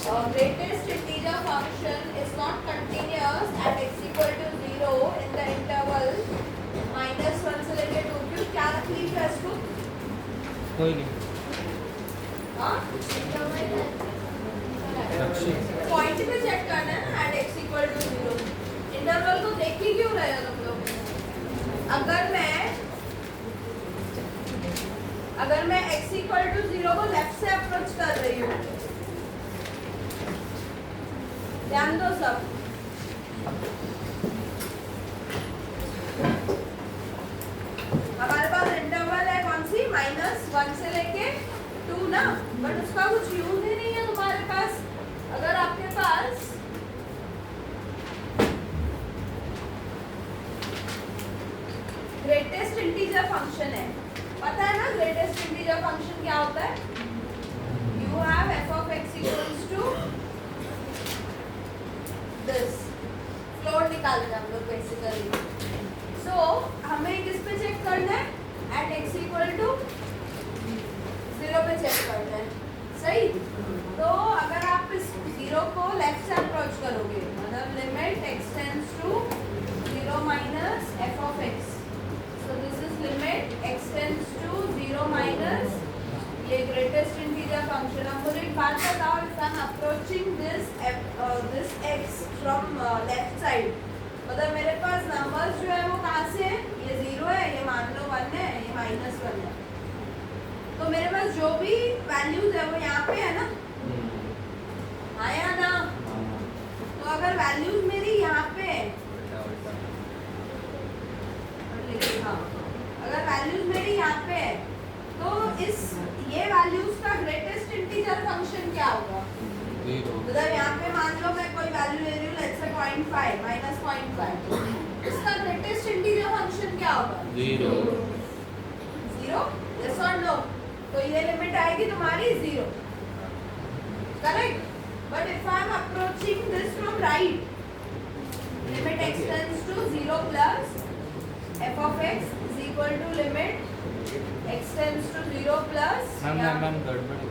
greatest integer function is not continuous at x equal to 0 in the interval -1 से लेके 2 क्यों क्या तकलीफ है इसको? कोई नहीं हाँ पॉइंट पे चेक करना है ना at x equal to 0 interval को देख ही क्यों रहे हो तुम लोग? अगर मैं x equal to 0 को लेफ्ट से अप्रोच कर रही हूँ, ध्यान दो सब, हमारे पास इंटरवल है कौन सी -1 से लेके 2 ना, बट उसका कुछ यूज ही नहीं है तुम्हारे पास। अगर आपके पास ग्रेटेस्ट इंटीजर फंक्शन है, पता है ना ग्रेटेस्ट इंटीजर फंक्शन क्या होता है? You have f of x equals to this, float निकालते हैं हम लोग बेसिकली। सो हमें किस पे चेक करना है? at x equal to 0 पे चेक करना है, सही? तो अगर आप इस 0 को लेफ्ट से अप्रोच करोगे, मतलब limit x tends to 0 minus f of x, so this is limit x tends to 0 minus ये greatest integer function। अब मुझे एक बात बताओ, if I'm approaching this x from left side, मतलब मेरे पास नंबर्स जो है वो कहाँ से है? ये 0 है, ये मान लो 1 है, ये -1 है, तो मेरे पास जो भी वैल्यूज है वो यहाँ पे है ना, हाँ या ना? तो अगर वैल्यूज मेरी यहाँ पे है, हाँ, अगर वैल्यूज मेरी यहाँ पे है तो इस ये वैल्यूज का ग्रेटेस्ट इंटीजर फंक्शन क्या होगा? मतलब यहाँ पे मान लो मैं कोई वैल्यू ले रही हूँ, लेट्स से 0.5 -0.5, इसका ग्रेटेस्ट इंटीजर फंक्शन क्या होगा? 0। यस और नो? तो ये लिमिट आएगी तुम्हारी 0, correct? But if I am approaching this from right, limit x tends to 0 plus f of x is equal to limit x tends to 0 plus ma'am गड़बड़ है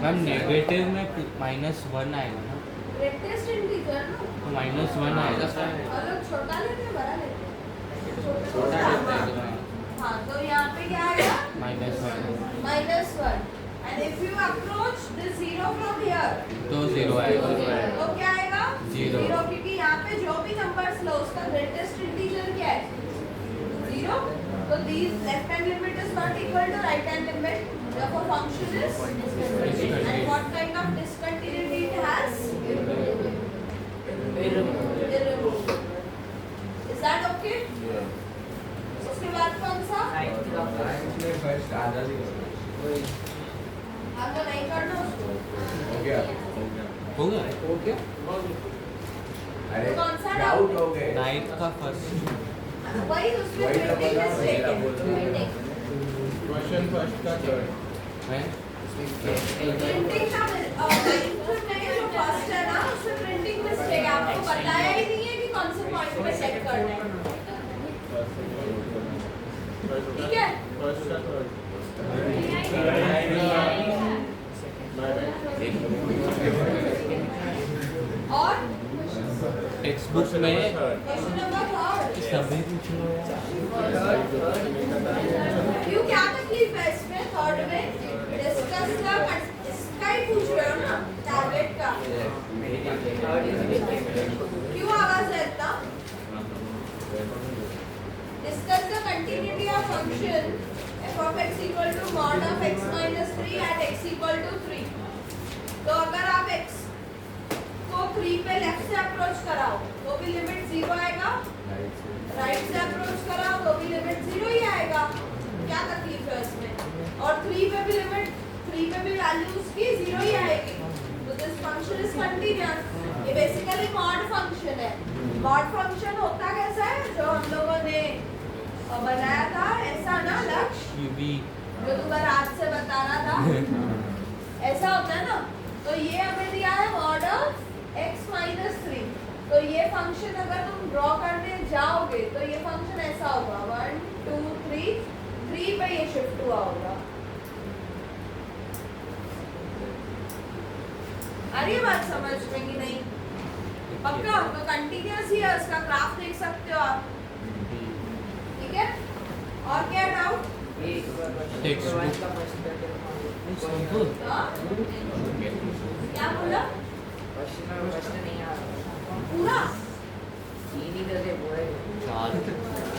ma'am, negative में -1 आएगा ना, ग्रेटेस्ट इंटीजर ना, तो -1 आएगा। और लोग छोटा लेते हैं बड़ा लेते हैं? छोटा लेते हैं। हाँ, तो यहाँ पे क्या आएगा? -1 and if you approach the 0 from here तो 0 आएगा। तो क्या आएगा? 0, क्योंकि यहाँ पे जो भी नंबर्स लो उसका ग्रेटेस्ट इंटीजर क्या है? 0। तो these left hand limit is not equal to right hand limit, therefore function is discontinuous। And what kind of discontinuity it has? Irremovable। Is that okay? उसके बाद कौन सा? आगे नहीं करना उसको। हो गया तो कौन सा डाउट हो गए? नाइट का फर्स्ट वही उसमें प्रिंटिंग मिस्टेक है। क्वेश्चन फर्स्ट का थर्ड है। प्रिंटिंग का जो फर्स्ट है ना, उसमें प्रिंटिंग मिस्टेक है, आपको बताया ही नहीं है कि कौन से पॉइंट पे चेक करना है, ठीक है? फर्स्ट का थर्ड और टेक्स्ट बुक में क्वेश्चन नंबर 3 सभी पूछ लो यार। क्यों, क्या तकलीफ है इसमें? थर्ड में डिस्कस का इसका ही पूछ रहे हो ना, टारगेट का, क्यों आवाज है इतना? Discuss the continuity of function f of x equal to mod of x minus 3 at x equal to 3। तो अगर आप x को 3 पे लेफ्ट से अप्रोच कराओ तो भी लिमिट 0 आएगा, राइट से अप्रोच कराओ तो भी लिमिट 0 ही आएगा, क्या तकलीफ है इसमें? और 3 पे भी लिमिट 3 पे भी वैल्यूज की 0 ही आएगी, तो दिस फंक्शन इज कंटीन्यूअस। ये बेसिकली मॉड फंक्शन है। मॉड फंक्शन होता कैसा है? जो हम लोगों ने बनाया था ऐसा ना, लक्ष्य जो तुम्हें रात से बता रहा था, ऐसा होता है ना। तो ये हमें दिया है मॉड ऑफ x minus 3, तो ये फंक्शन अगर तुम ड्रॉ करने जाओगे तो ये फंक्शन ऐसा होगा 1 2 3 पे ये शिफ्ट हुआ होगा, आ रही है बात समझ में कि नहीं? पक्का? तो कंटिन्यूअस ही है, उसका ग्राफ देख सकते हो आप, ठीक है? और क्या डाउट? हाँ? क्या बोला? पूरा?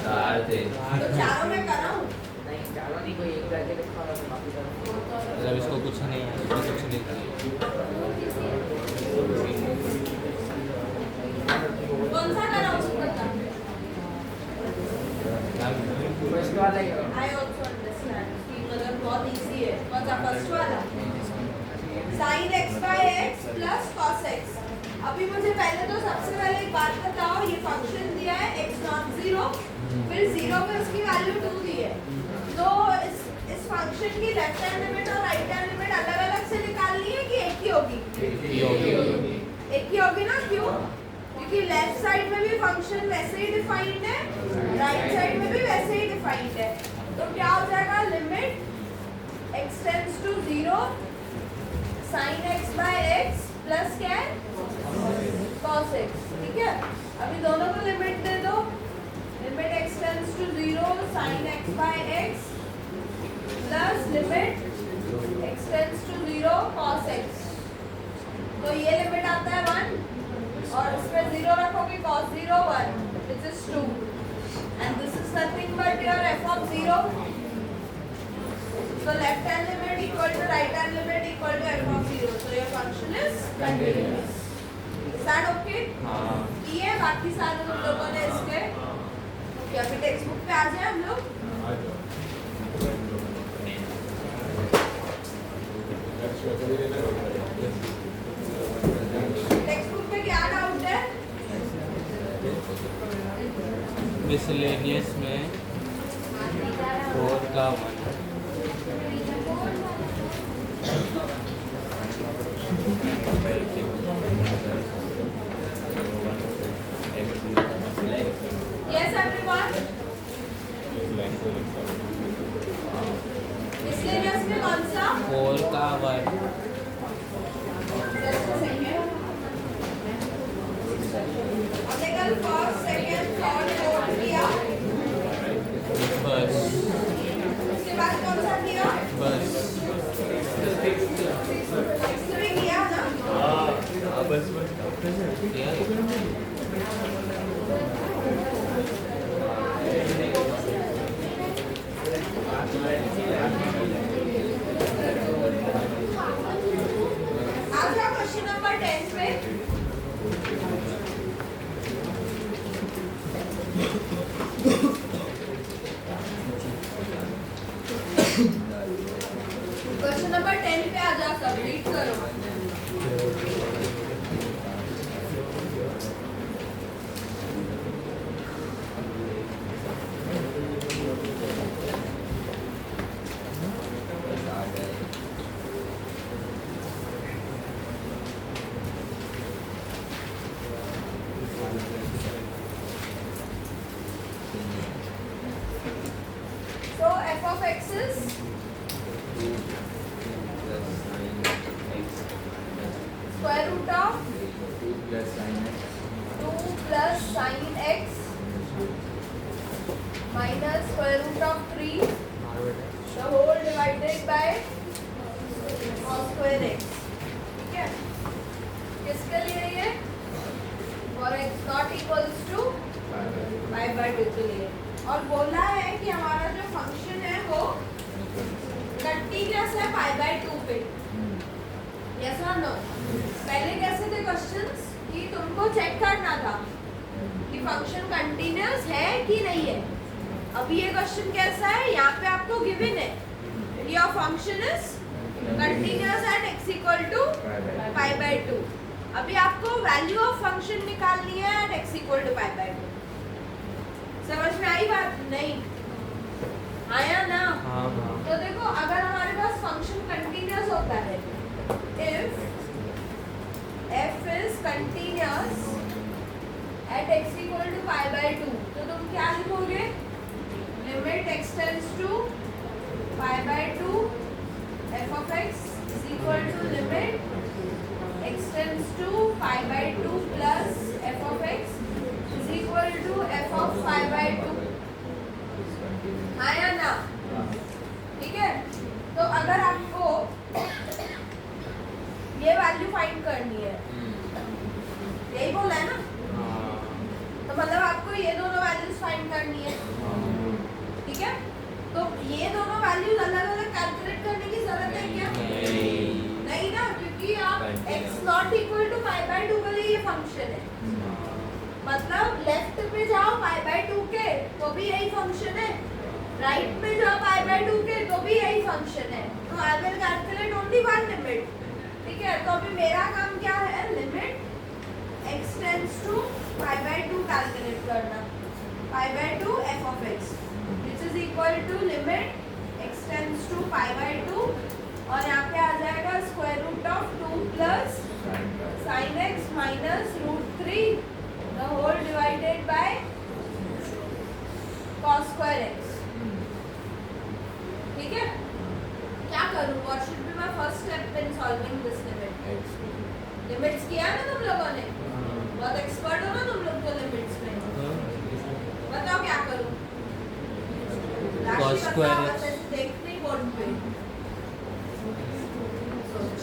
चार थे। तो चारों में कराऊं? मतलब इसको कुछ नहीं है, इसको कुछ नहीं कौन सा कराऊं बता? I also understand कि मतलब बहुत इजी है। कौन सा फर्स्ट वाला? sin x by x plus cos x। अभी मुझे पहले तो सबसे पहले एक बात बताओ, ये फंक्शन दिया है x नॉट 0, फिर 0 पे उसकी वैल्यू 2 दी है, तो इस फंक्शन की लेफ्ट हैंड लिमिट और राइट हैंड लिमिट अलग अलग से निकालनी है कि एक ही होगी? एक ही होगी ना, क्यों? क्योंकि लेफ्ट साइड में भी फंक्शन वैसे ही डिफाइंड है, राइट साइड में भी वैसे ही डिफाइंड है, तो क्या हो जाएगा? Limit x tends to 0 sin x by x plus क्या है? cos x, ठीक है? अभी दोनों को लिमिट दे दो, limit x tends to 0 sin x by x plus limit x tends to 0 cos x, तो ये लिमिट आता है 1 और इसमें 0 रखोगे, cos 0 1 which is 2 and this is nothing but your f of 0, so left hand limit equal to right hand limit equal to f of 0, so your function is continuous. Is that okay? हाँ। ये बाकी सारे तुम लोगों ने इसके क्या अभी टेक्स्ट बुक पे आ जाए हम लोग? टेक्स्ट बुक पे क्या डाउट है? मिसलेनियस में 4 का 1। Yes everyone? मिसलेनियस में कौन सा? 4 का 1। Just a second. हमने कल फर्स्ट, सेकंड, थर्ड, फोर्थ किया, बस उसके बाद कौन सा किया? बस सिक्स्थ भी किया ना? आ जाओ क्वेश्चन नंबर 10 पे। क्वेश्चन नंबर 10 पे आ जाओ, सब रीड करो। So f of x is square root of 2 plus sin x minus square root of 3 the whole divided by cos square x, ठीक है? किसके लिए ये? for x not equals to pi by 2 के लिए, और बोला है कि हमारा जो फंक्शन है वो कंटीन्यूअस है पाई बाय 2 पे। यस और नो? पहले कैसे थे क्वेश्चंस कि तुमको चेक करना था कि फंक्शन कंटीन्यूअस है कि नहीं है। अभी ये क्वेश्चन कैसा है? यहाँ पे आपको गिवन है your function is continuous at x equal to pi by 2। अभी आपको वैल्यू ऑफ फंक्शन निकालनी है at x equal to pi by 2। समझ में आई बात? नहीं आया ना? हाँ हाँ। तो देखो, अगर हमारे पास फंक्शन कंटीन्यूअस होता है, if f is continuous at x equal to pi by 2, तो तुम क्या लिखोगे? Limit x tends to pi by 2 f of x is equal to limit x equal to f of 5/2। हाँ या ना? ठीक है, तो अगर आपको ये वैल्यू फाइंड करनी है, यही बोला है ना, तो मतलब आपको ये दोनों वैल्यूज फाइंड करनी है। ठीक है, तो ये दोनों वैल्यूज अलग अलग कैलकुलेट करने की जरूरत है क्या? नहीं ना, क्योंकि आप x नॉट इक्वल टू 5/2 के लिए ये फंक्शन है, मतलब लेफ्ट पे जाओ 5/2 के तो भी यही फंक्शन है, राइट में जाओ 5/2 के तो भी यही फंक्शन है। तो I will calculate only one limit. ठीक है, तो अभी मेरा काम क्या है, limit x tends to 5/2 calculate करना, 5/2 f of x which is equal to limit x tends to 5/2 और यहाँ पे आ जाएगा square root of 2 plus sin x minus √3 the whole divided by cos square x। ठीक है, क्या करूँ, what should be my first step in solving this limit? Limits किया ना तुम लोगों ने, बहुत एक्सपर्ट हो ना तुम लोग तो लिमिट्स में, बताओ क्या करूँ? Cos square x। देखनी बोर्ड पे सोच,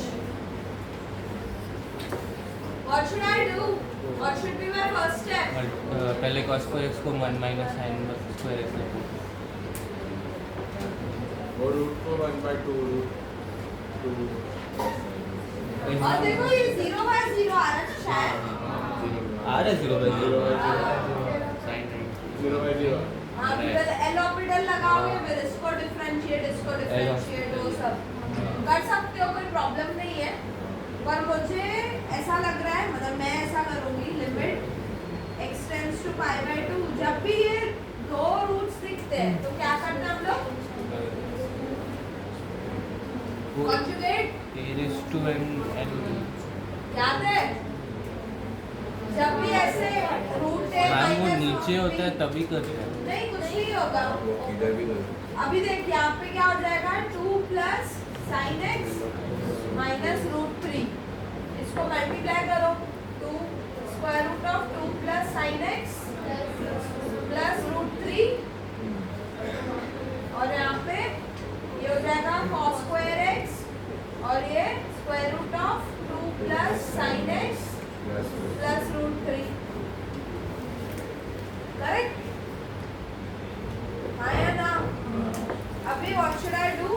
what should I do? What should be my first step? पहले cos square x को 1 माइनस sin square x लिखो। और रूट को 1/2 रूट 2। और देखो ये 0/0 आ रहा है ना शायद, आ रहा है 0/0 0/0। हाँ फिर एल ऑर्बिटल लगाओगे, फिर इसको डिफरेंशिएट वो सब कर सकते हो, कोई प्रॉब्लम नहीं है। पर मुझे ऐसा लग रहा है, मतलब मैं ऐसा करूँगी, लिमिट x टेंड्स टू 5/2, जब भी ये दो रूट्स दिखते हैं तो क्या करना है हम लोग, कॉन्जुगेट याद है, जब भी ऐसे रूट है मैम वो माइनस नीचे होता है तभी करते हैं। नहीं, कुछ नहीं होगा। इधर भी अभी देख यहाँ पे क्या हो जाएगा, 2 प्लस sin x माइनस √3, इसको मल्टीप्लाई करो, 2 square root of 2 plus sin x plus √3 और यहाँ पे ये हो जाएगा cos square x और ये square root of 2 plus sin x plus √3, correct? हाँ या ना? अभी व्हाट शुड आई डू,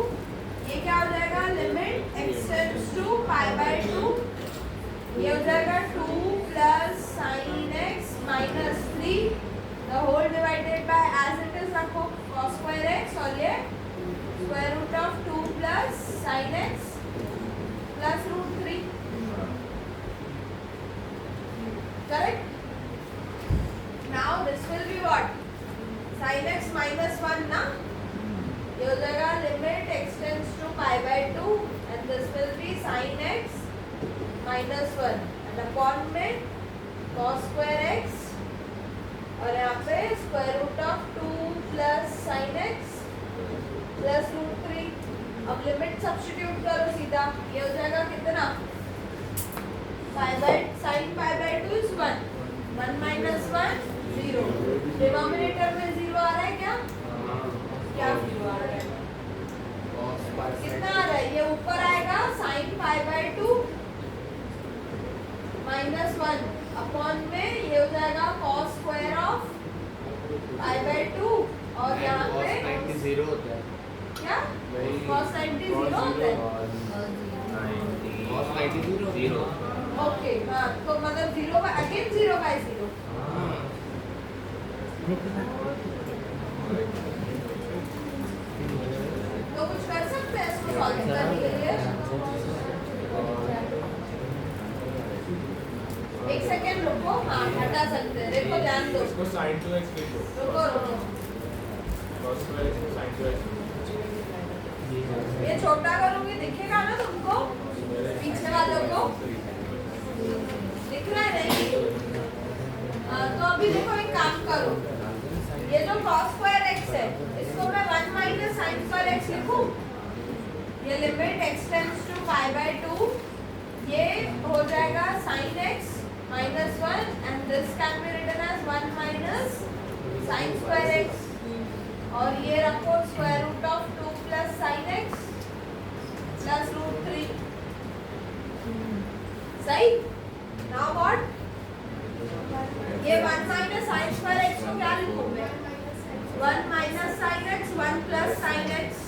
ये क्या हो जाएगा, लिमिट x टेंड्स टू 5/2, ये हो जाएगा 2 plus sin x minus 3 the whole divided by as it is रखो cos square x और ये square root of 2 plus sin x plus √3, correct? Now this will be what, sin x minus 1 ना, ये हो जाएगा limit x tends to 5/2 and this will be sin x minus 1 and upon में cos square x और यहाँ पे square root of 2 plus sin x plus √3। अब limit substitute करो सीधा, ये हो जाएगा कितना, sin 5/2 इज 1, 1 माइनस 1 0, डिनोमिनेटर में 0 आ रहा है क्या, क्या 0 आ रहा है, कितना आ रहा है, ये ऊपर आएगा sin 5/2 माइनस 1 अपॉन में ये हो जाएगा cos स्क्वायर ऑफ 5/2 और यहाँ पे 0 होता है क्या, cos 90 0 होता है, cos 90 0। ओके हाँ, तो मतलब 0 का अगेन 0/0, तो कुछ कर सकते हैं इसको सॉल्व करने के लिए, एक सेकेंड रुको, हाँ हटा सकते हैं, देखो ध्यान दो, इसको sin 2x लिखो, रुको रुको, cos square x sin 2x। ये छोटा करूँगी दिखेगा ना तुमको, पीछे वालों को दिख रहा है नहीं? तो अभी देखो एक काम करो, ये जो cos square x है इसको मैं 1 माइनस sin square x लिखूं, ये लिमिट x टेंड्स टू 5/2, ये हो जाएगा sin x minus 1 and this can be written as 1 minus sin square x और ये रखो square root of 2 plus sin x plus root 3 सही now what ये 1 minus sin square x को क्या लिखोगे 1 minus sin x 1 plus sin x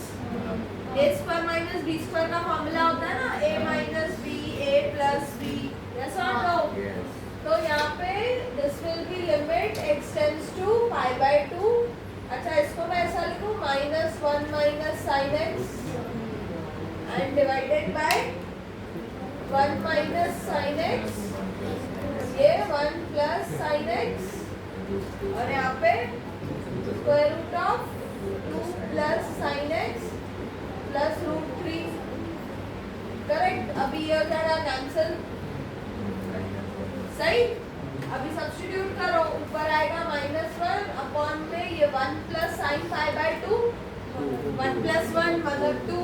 a square minus b square का formula होता है ना a minus b a plus b yes or no Yes. तो यहाँ पे this will be limit x tends to pi by 2 अच्छा इसको मैं ऐसा लिखूँ minus 1 minus sin x and divided by 1 minus sin x ये 1 plus sin x और यहाँ पे square root of 2 plus sin x plus root 3 correct अभी ये हो जाएगा कैंसिल सही अभी सब्स्टिट्यूट करो ऊपर आएगा -1 अपॉन में ये 1 plus sin pi by 2 1 plus 1 मतलब 2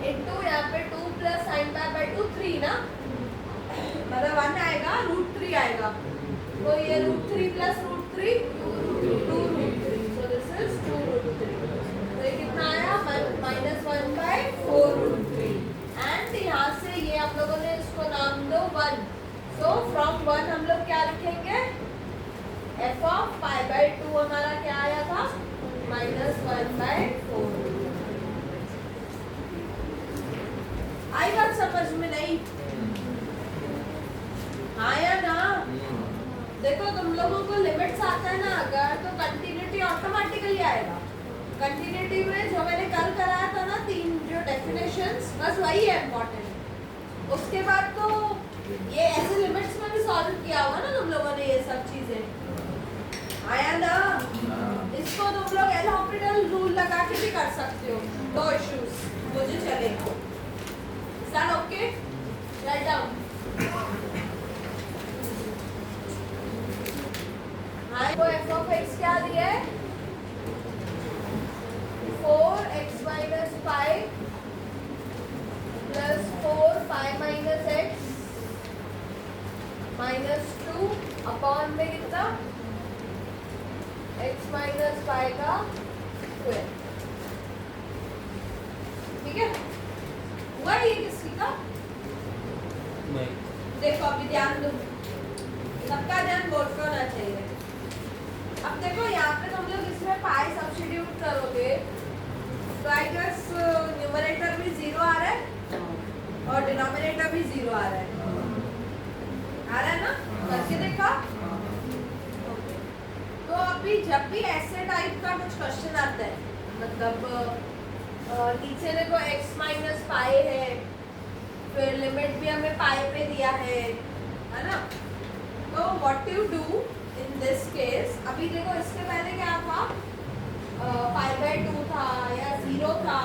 इनटू यहाँ पे 2 plus sin pi by 2 3 ना मतलब 1 आएगा रूट 3 आएगा तो ये root 3 plus root 3 2 root 3 so this is 2 root 3 तो ये कितना आया -1 by 4 रूट 3 एंड यहाँ से ये हम लोगों ने इसको नाम दो 1 so from 1 हम लोग क्या लिखेंगे f of pi by 2 हमारा क्या आया था -1 by 4 आई बात समझ में नहीं हाँ या ना देखो तुम लोगों को लिमिट्स आता है ना अगर तो कंटिन्यूटी ऑटोमेटिकली आएगा कंटिन्यूटी में जो मैंने कल कराया था ना 3 जो डेफिनेशंस बस वही है इम्पोर्टेंट उसके बाद तो ये ऐसे लिमिट्स में भी सॉल्व किया होगा ना तुम लोगों ने ये सब चीजें आया ना इसको तुम लोग एल हॉस्पिटल रूल लगा के भी कर सकते हो नो इश्यूज मुझे चलेगा सन ओके राइट डाउन हाँ वो एफ ऑफ एक्स क्या दिया है 4x minus pi plus 4 pi minus x minus 2 upon में कितना x minus pi का स्क्वायर ठीक है हुआ ये किसकी का नहीं देखो अभी ध्यान दो सबका ध्यान बोर्ड पर होना चाहिए अब देखो यहाँ पे तुम लोग इसमें पाई सब्स्टिट्यूट करोगे तो आई गेस न्यूमरेटर भी 0 आ रहा है और डिनोमिनेटर भी 0 आ रहा है ना करके देखा तो अभी जब भी ऐसे टाइप का कुछ क्वेश्चन आता है मतलब नीचे देखो x माइनस पाई है फिर लिमिट भी हमें पाई पे दिया है ना तो what you do in this case अभी देखो इसके पहले क्या था पाई बाय 2 था या 0 था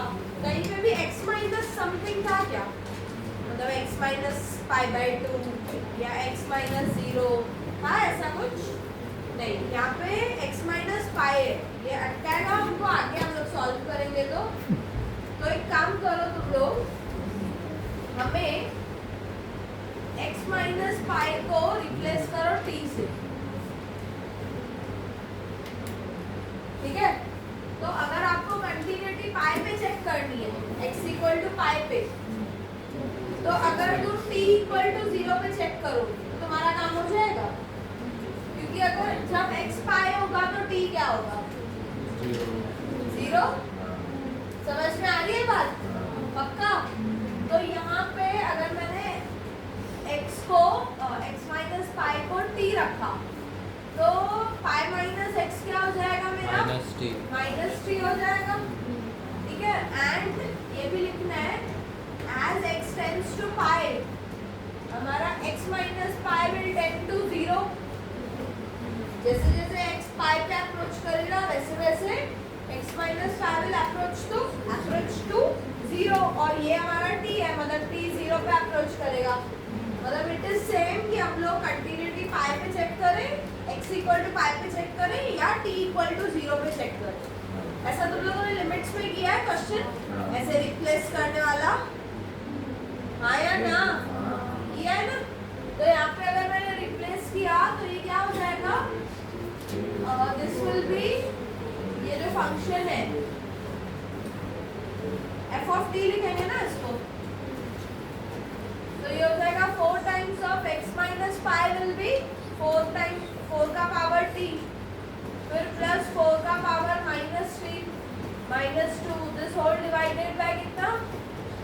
कहीं पे भी x माइनस समथिंग था क्या मतलब x माइनस पाई बाय 2 या x माइनस 0 था ऐसा कुछ नहीं यहाँ पे x माइनस पाई है ये अटकाएगा हमको आगे हम लोग सॉल्व करेंगे तो एक काम करो तुम लोग हमें x माइनस पाई को रिप्लेस करो t से ठीक है तो अगर आपको कंटिन्यूटी पाई पे चेक करनी है x इक्वल टू पाई पे तो अगर तुम t इक्वल टू 0 पे चेक करो तो तुम्हारा काम हो जाएगा क्योंकि अगर जब x पाई होगा तो t क्या होगा 0 समझ में आ रही है बात पक्का तो यहाँ पे अगर मैंने x को x माइनस पाई को t रखा तो पाई माइनस एक्स क्या हो जाएगा मेरा माइनस टी हो जाएगा ठीक है एंड ये भी लिखना है as x tends to pi हमारा x minus pi will tend to 0 जैसे जैसे x पाई पे अप्रोच करेगा वैसे वैसे x minus pi will approach to 0 और ये हमारा t है मतलब t 0 पे अप्रोच करेगा मतलब इट इज सेम कि हम लोग कंटिन्यूटी पाई पे चेक करें x इक्वल टू पाई पे चेक करें या t इक्वल टू 0 पे चेक करें ऐसा तुम लोगों ने लिमिट्स में किया है क्वेश्चन ऐसे रिप्लेस करने वाला हाँ या ना किया है ना तो यहाँ पे अगर मैंने विल बी, ये जो फंक्शन है एफ ऑफ टी लिखेंगे ना इसको, तो ये हो जाएगा 4 times of x minus pi will be 4 times 4 का पावर t, फिर प्लस 4 का power minus 3 minus 2, this whole divided by कितना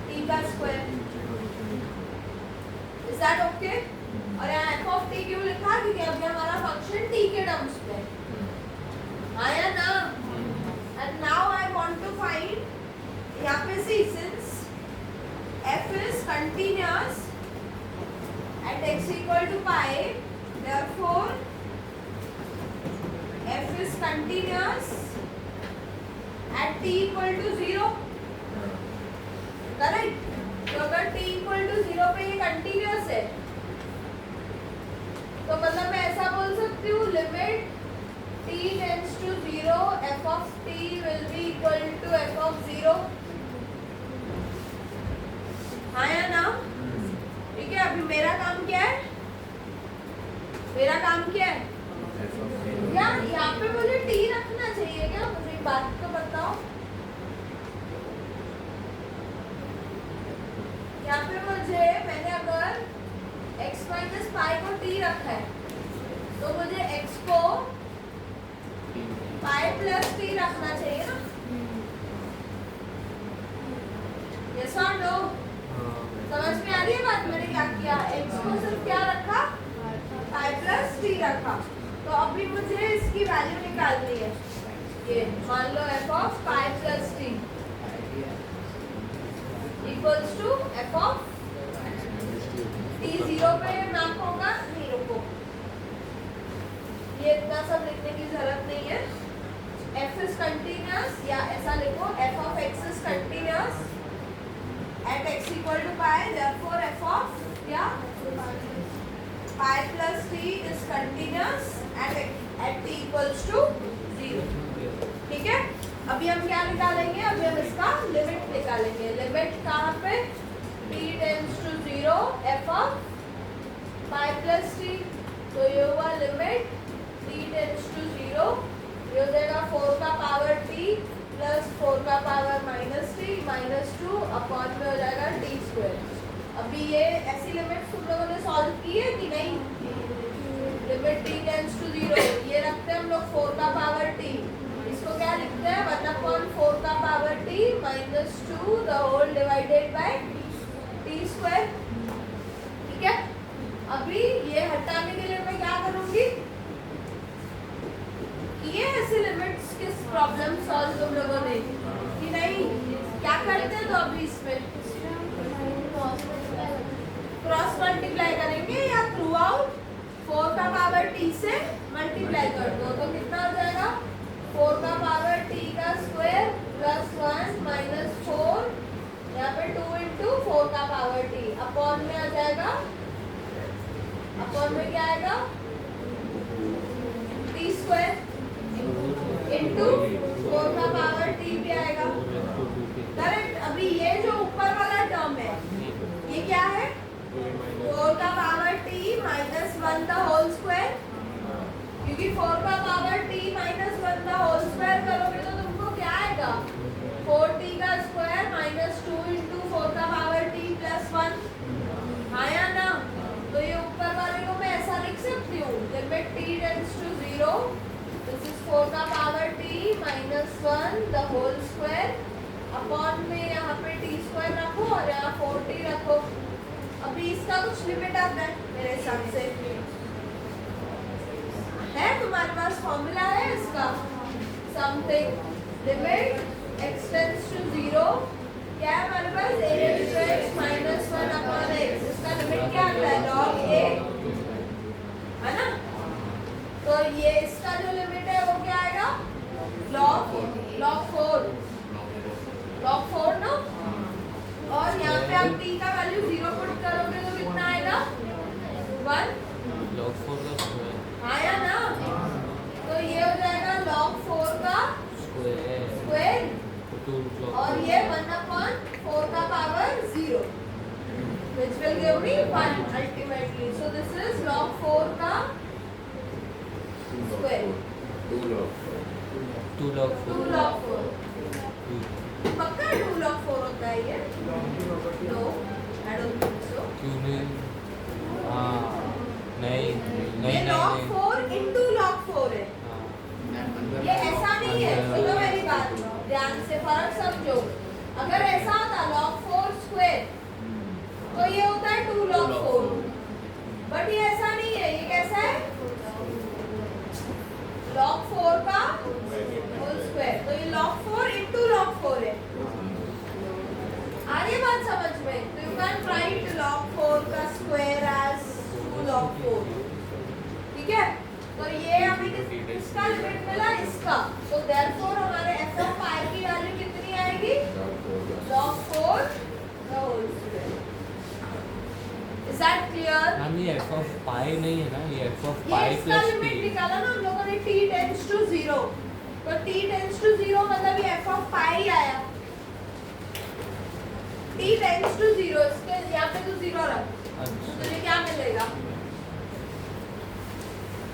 t का स्क्वायर। Is that okay? और यहाँ एफ ऑफ टी क्यों लिखा? क्योंकि अभी हमारा फंक्शन t के टर्म्स पे आया ना। And now I want to find, यहाँ पे see since f is continuous at x equal to pi, therefore f is continuous at t equal to 0, correct? तो अगर t equal to 0 पे ये कंटिन्यूअस है तो मतलब मैं ऐसा बोल सकती हूँ limit t tends to 0 f of t will be equal to f of 0, हाँ या ना? ठीक है, अभी मेरा काम क्या है? मेरा काम क्या है? यार यहाँ पे मुझे t रखना चाहिए क्या? मुझे एक बात तो बताओ, यहाँ पे मुझे, मैंने अगर x माइनस पाई को t रखा है तो मुझे x को पाई प्लस t रखना चाहिए ना? यस और नो? समझ में आ रही है बात? मैंने क्या किया, x को सिर्फ क्या रखा, पाई प्लस t रखा। तो अभी मुझे इसकी वैल्यू निकालनी है, ये मान लो f of pi plus t equals to f of t 0 पे मैप होगा, नहीं रुको, ये इतना सब लिखने की जरूरत नहीं है। f is continuous, या ऐसा लिखो f of x is continuous at x equal to pi, therefore f of क्या pi plus t is continuous at t equals to 0, ठीक है? अभी हम क्या निकालेंगे? अभी हम इसका लिमिट निकालेंगे। लिमिट कहाँ पे? t tends to 0 f of pi plus t, तो ये हुआ लिमिट t tends to 0, ये हो जाएगा 4 का पावर t प्लस 4 का power minus T minus 2 upon में हो जाएगा टी स्क्वायर। अभी ये ऐसी लिमिट तुम लोगों ने सॉल्व की है कि नहीं? लिमिट t टेंड्स टू 0, ये रखते हैं हम लोग 4 का पावर t, इसको क्या लिखते हैं 1 अपॉन 4 का power t minus 2 the whole divided by t square, ठीक है? अभी ये हटाने के लिए मैं क्या करूंगी, ये ऐसे लिमिट्स किस प्रॉब्लम सॉल्व तुम लोगों ने कि नहीं? क्या करते हैं तो अभी इसमें क्रॉस मल्टीप्लाई करेंगे या थ्रू आउट 4 का पावर t से मल्टीप्लाई कर दो, तो कितना हो जाएगा 4 का पावर t का स्क्वायर प्लस 1 माइनस 4, यहाँ पे 2 इंटू 4 का पावर t अपॉन में आ जाएगा, अपॉन में क्या आएगा t स्क्वायर इंटू 4 का पावर t भी आएगा, करेक्ट? अभी ये जो ऊपर वाला टर्म है ये क्या है? 4 का power t minus 1 the whole square, क्योंकि 4 का power t minus 1 the whole square करोगे तो तुमको क्या आएगा 4t का स्क्वायर माइनस 2 इंटू 4 का पावर t प्लस 1, हाँ या ना? तो ये ऊपर वाले को मैं ऐसा लिख सकती हूँ limit t tends to 0, this is 4 का power t minus 1 the whole square upon में यहाँ पे t स्क्वायर रखो और यहाँ 4t रखो। अभी इसका कुछ लिमिट आता है मेरे हिसाब से, है तुम्हारे पास फॉर्मूला है इसका? Something limit x tends to 0, क्या है हमारे पास a into x minus 1 upon x, इसका लिमिट क्या आता है log a, है ना? तो ये इसका जो लिमिट है वो क्या आएगा log 4 ना? और यहाँ पे आप t का वैल्यू 0 पुट करोगे तो कितना आएगा 1 log 4 का स्क्वायर, हाँ या ना? तो ये हो जाएगा log 4 का स्क्वायर और ये 1 upon 4 का power 0, which will give me 1 ultimately. So this is log 4 का स्क्वायर, 2 log 2 log 4 पक्का 2 log 4 होता है ये? No, I don't think so. क्यों नहीं? हाँ नहीं ये log 4 into log 4 है। ये ऐसा नहीं है, सुनो मेरी बात ध्यान से, फर्क समझो। अगर ऐसा होता log 4 स्क्वायर तो ये होता है 2 log 4, बट ये ऐसा नहीं है। ये कैसा है? log 4 का होल स्क्वायर, तो ये log 4 into log 4 है। आ रही है बात समझ में? तो यू कैन राइट log 4 का स्क्वायर एज 2 log 4, ठीक है? तो ये हमें किसका लिमिट मिला? इसका। तो देयरफॉर हमारे f ऑफ पाई की वैल्यू कितनी आएगी? log 4 का होल square. Is that clear? Ma'am ये f of pi नहीं है ना, ये f of ये pi इसका plus लिमिट t निकाला ना हम लोगों ने, t टेंड्स टू 0। तो t टेंड्स टू 0 मतलब ये f ऑफ पाई आया। t टेंड्स टू 0, इसके यहाँ पे तो 0 रख, तो तुझे क्या मिलेगा?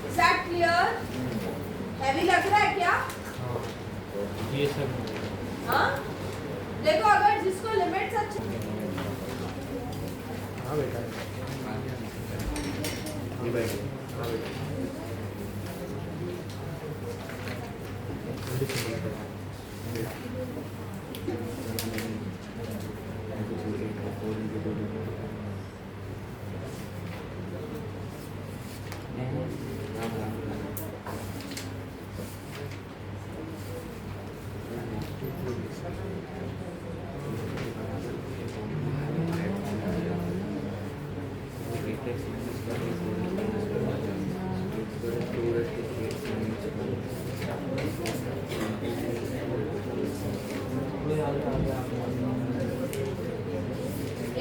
Is that clear? हैवी लग रहा है क्या? हाँ ये सब हाँ देखो, अगर जिसको लिमिट्स अच्छे हाँ बेटा ये बैठ हाँ बेटा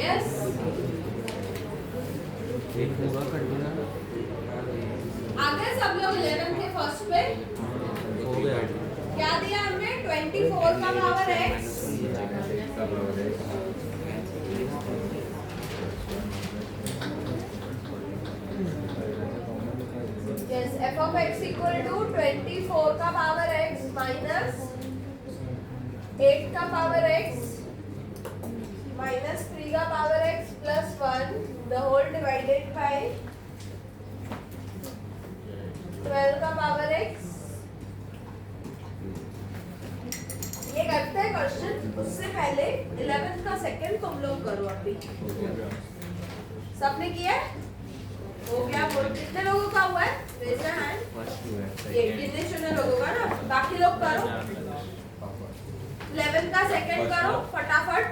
यस एक पूरा कर देना आगे सब लोग 11 के फर्स्ट पे हो गया क्या दिया हमने? 24 का power x yes f of x equal to 24 का पावर x minus 8 का पावर x minus 3 का power x plus 1 the whole divided by 12 का पावर x। ये करते हैं क्वेश्चन, उससे पहले 11th का सेकंड तुम लोग करो अभी। सबने किया है? हो गया? बोल कितने लोगों का हुआ है? Raise your hand. ये कितने चुने लोगों का ना, बाकी लोग करो। 11th का सेकंड करो फटाफट।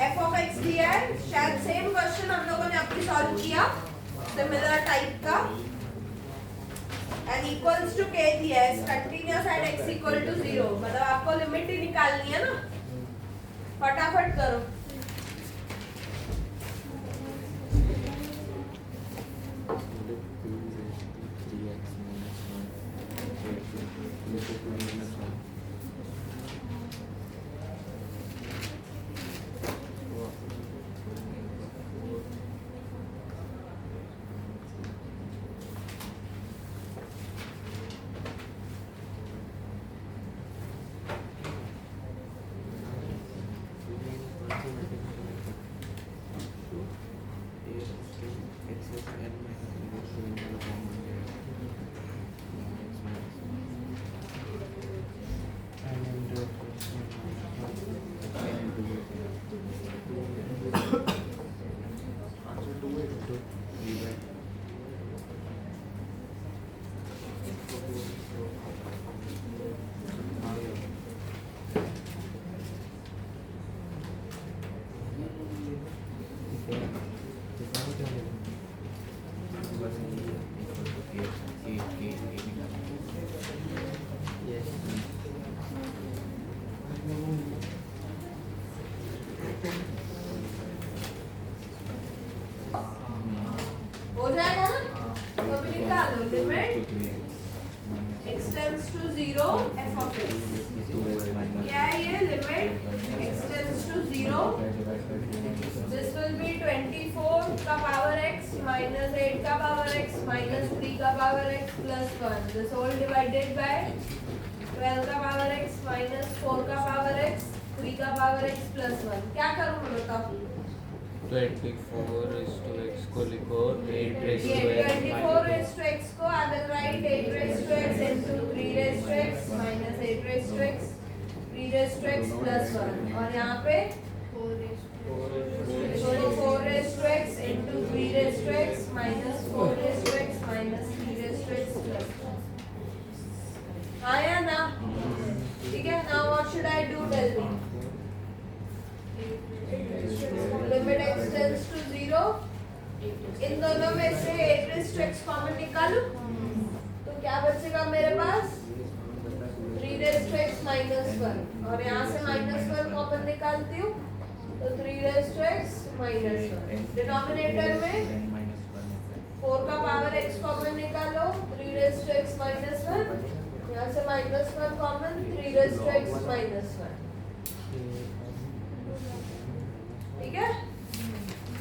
f of x दिया है, शायद सेम क्वेश्चन हम लोगों ने अभी सॉल्व किया, सिमिलर टाइप का। and equals to k दिया है, continuous at x equal to 0, मतलब आपको लिमिट ही निकालनी है ना, फटाफट करो। हो जाएगा ना? तो अभी निकालो limit x tends to 0 f of x। क्या है ये limit x tends to 0? This will be 24 का पावर x minus 8 का power x minus 3 का power x plus 1. This whole divided by 12 का power x minus 4 का power x 3 का power x plus 1. क्या करूँ मैं बताओ? 24 is to x को लिखो 8 raised to ये x 24 raised to x को I will write 8 raised to x into 3 raised to x minus 8 raised to x 3 raised to x plus 1. और यहाँ पे 4 raised to x into 3 raised to x minus 4 raised to x minus 3 raised to x plus 1. आया ना? ठीक है. Now what should I do? Tell me. Limit x tends to 0. इन दोनों में से 8 raised to x कॉमन निकालूं तो क्या बचेगा मेरे पास? 3 raised to x minus 1. और यहाँ से minus 1 कॉमन निकालती हूँ तो 3 raised to x minus 1. Denominator में 4 का पावर x कॉमन निकालो 3 raised to x minus 1. यहाँ से minus 1 common 3 raised to x minus 1. ठीक है.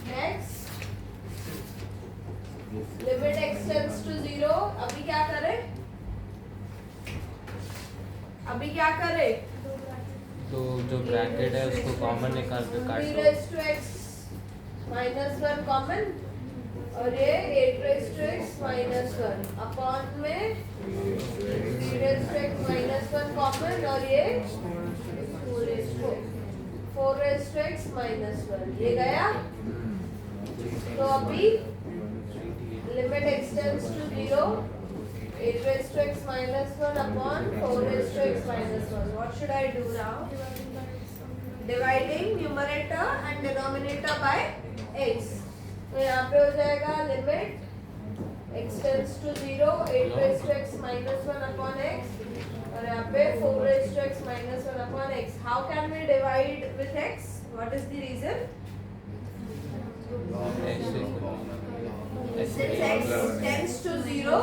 Next limit x tends to 0. अभी क्या करें? तो जो ब्रैकेट है उसको कॉमन निकाल के काट 3 दो raised to x minus 1 common और ये 8 raised to x minus 1 upon में 3 raised to x minus 1 common और ये 4 raised to x minus 1. ये गया. तो अभी limit x tends to 0 8 raised to x minus 1 upon 4 raised to x minus 1. What should I do now? Dividing numerator and denominator by x. तो यहाँ पे हो जाएगा limit x tends to 0 8 raised to x minus 1 upon x और यहाँ पे 4 raised to x minus 1 upon x. How can we divide with x? What is the reason? Since x tends to 0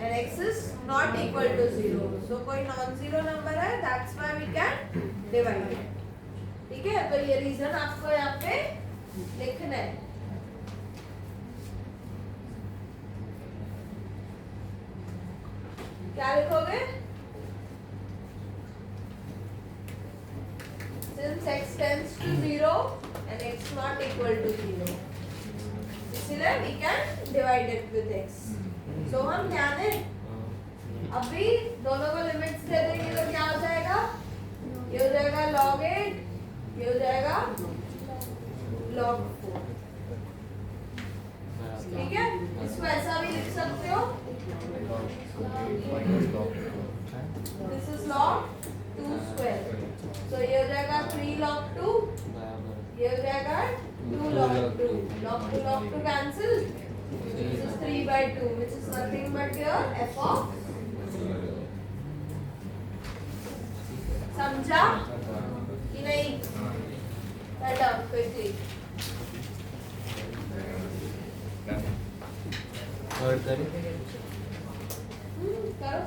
and x is not equal to 0, so कोई non-zero number है, that's why we can divide it. ठीक है. तो ये reason आपको यहाँ पे लिखना है. क्या लिखोगे? Since x tends to 0 and x not equal to 0, इसलिए we can divide it with x. So हम क्या दें? अभी दोनों को लिमिट्स दे देंगे तो क्या हो जाएगा? ये हो जाएगा log 8, ये हो जाएगा log 4. ठीक है. इसको ऐसा भी लिख सकते हो. This is log 2 square. So ये हो जाएगा 3 log 2. ये हो जाएगा 2 log 2. Log 2 log 2 cancel. This is 3 by 2, which is nothing but your f of. समझा कि नहीं? Write down quickly. थर्ड करें करो.